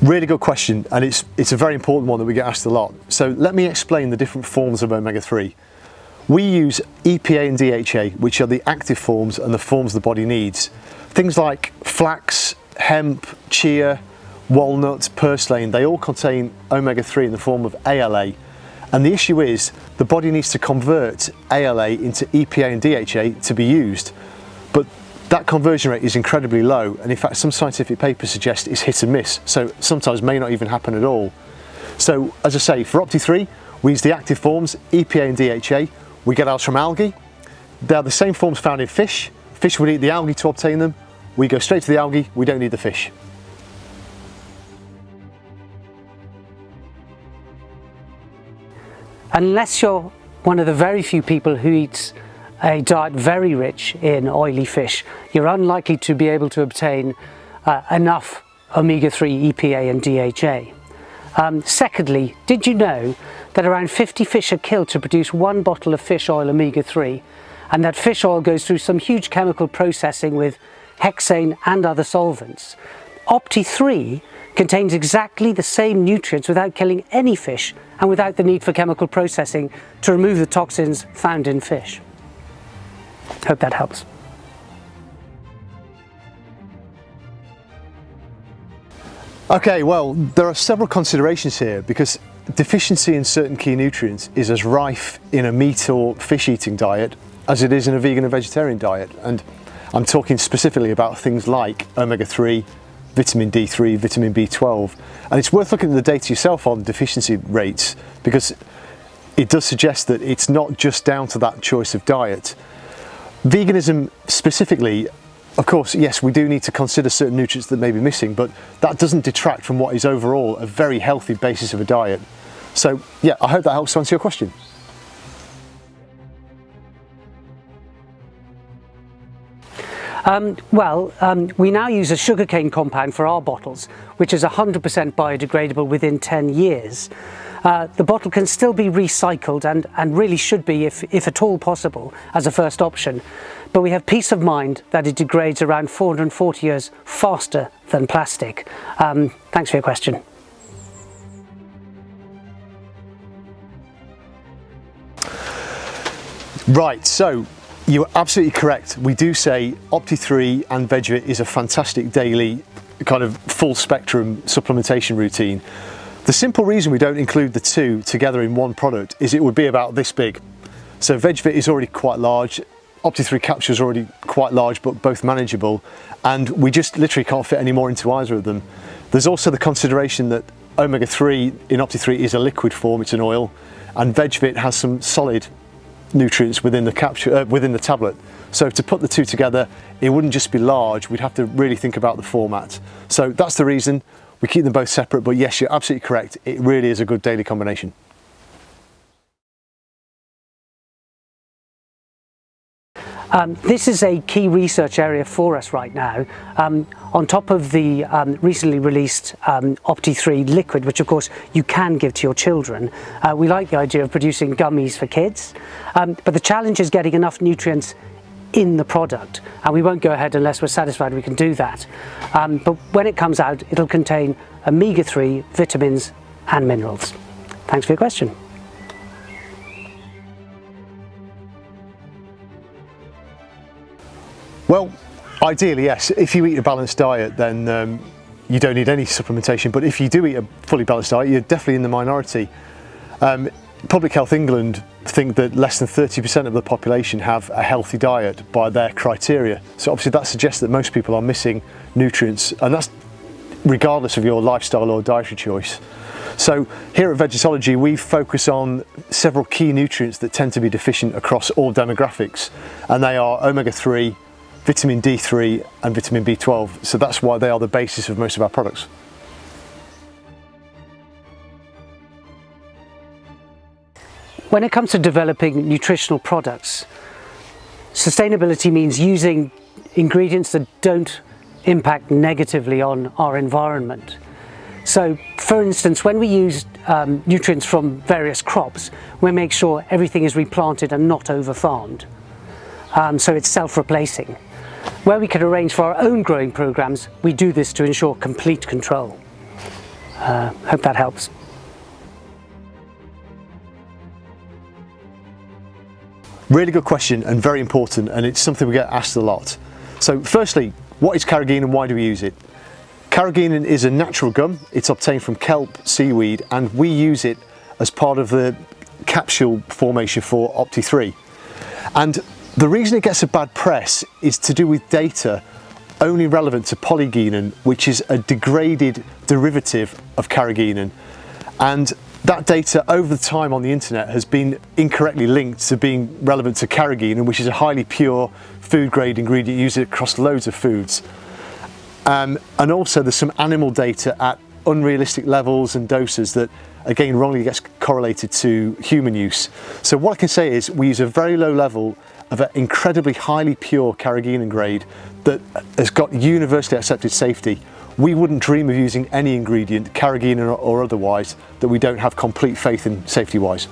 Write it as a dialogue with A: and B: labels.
A: Really good question, and it's a very important one that we get asked a lot. So let me explain the different forms of omega-3. We use EPA and DHA, which are the active forms and the forms the body needs. Things like flax, hemp, chia, walnuts, purslane, they all contain omega-3 in the form of ALA. And the issue is the body needs to convert ALA into EPA and DHA to be used. But that conversion rate is incredibly low, and in fact some scientific papers suggest it's hit and miss, so sometimes may not even happen at all. So as I say, for Opti3 we use the active forms EPA and DHA. We get ours from algae. They are the same forms found in fish. Fish would eat the algae to obtain them. We go straight to the algae, we don't need the fish.
B: Unless you're one of the very few people who eats a diet very rich in oily fish, you're unlikely to be able to obtain enough omega-3 EPA and DHA. Secondly, did you know that around 50 fish are killed to produce 1 bottle of fish oil omega-3, and that fish oil goes through some huge chemical processing with hexane and other solvents? Opti3 contains exactly the same nutrients without killing any fish and without the need for chemical processing to remove the toxins found in fish. Hope that helps.
A: Okay, well, there are several considerations here because deficiency in certain key nutrients is as rife in a meat or fish eating diet as it is in a vegan and vegetarian diet. And I'm talking specifically about things like omega-3, vitamin D3, vitamin B12. And it's worth looking at the data yourself on deficiency rates because it does suggest that it's not just down to that choice of diet. Veganism specifically, of course, yes, we do need to consider certain nutrients that may be missing, but that doesn't detract from what is overall a very healthy basis of a diet. So yeah, I hope that helps to answer your question.
B: We now use a sugarcane compound for our bottles, which is 100% biodegradable within 10 years. The bottle can still be recycled and really should be, if at all possible, as a first option. But we have peace of mind that it degrades around 440 years faster than plastic. Thanks for your question.
A: Right, so you're absolutely correct. We do say Opti3 and VegVit is a fantastic daily kind of full spectrum supplementation routine. The simple reason we don't include the two together in one product is it would be about this big. So VegVit is already quite large, Opti3 capsule is already quite large but both manageable, and we just literally can't fit any more into either of them. There's also the consideration that omega-3 in Opti3 is a liquid form, it's an oil, and VegVit has some solid nutrients within the capsule, within the tablet. So to put the two together, it wouldn't just be large, we'd have to really think about the format. So that's the reason we keep them both separate, but yes, you're absolutely correct, it really is a good daily combination.
B: This is a key research area for us right now. On top of the recently released Opti3 liquid, which of course you can give to your children, we like the idea of producing gummies for kids, but the challenge is getting enough nutrients in the product, and we won't go ahead unless we're satisfied we can do that. But when it comes out, it'll contain omega-3, vitamins and minerals. Thanks for your question.
A: Well, ideally, yes. If you eat a balanced diet, then you don't need any supplementation. But if you do eat a fully balanced diet, you're definitely in the minority. Public Health England think that less than 30% of the population have a healthy diet by their criteria. So obviously that suggests that most people are missing nutrients, and that's regardless of your lifestyle or dietary choice. So here at Vegetology, we focus on several key nutrients that tend to be deficient across all demographics, and they are omega-3, vitamin D3 and vitamin B12, so that's why they are the basis of most of our products.
B: When it comes to developing nutritional products, sustainability means using ingredients that don't impact negatively on our environment. So, for instance, when we use nutrients from various crops, we make sure everything is replanted and not over-farmed. So it's self-replacing. Where we can arrange for our own growing programs, we do this to ensure complete control. Hope that helps.
A: Really good question and very important, and it's something we get asked a lot. So firstly, what is carrageenan and why do we use it? Carrageenan is a natural gum. It's obtained from kelp, seaweed, and we use it as part of the capsule formation for Opti3. And the reason it gets a bad press is to do with data only relevant to polygenan, which is a degraded derivative of carrageenan. And that data over the time on the internet has been incorrectly linked to being relevant to carrageenan, which is a highly pure food grade ingredient used across loads of foods. And also there's some animal data at unrealistic levels and doses that again wrongly gets correlated to human use. So what I can say is we use a very low level of an incredibly highly pure carrageenan grade that has got universally accepted safety. We wouldn't dream of using any ingredient, carrageenan or otherwise, that we don't have complete faith in safety-wise.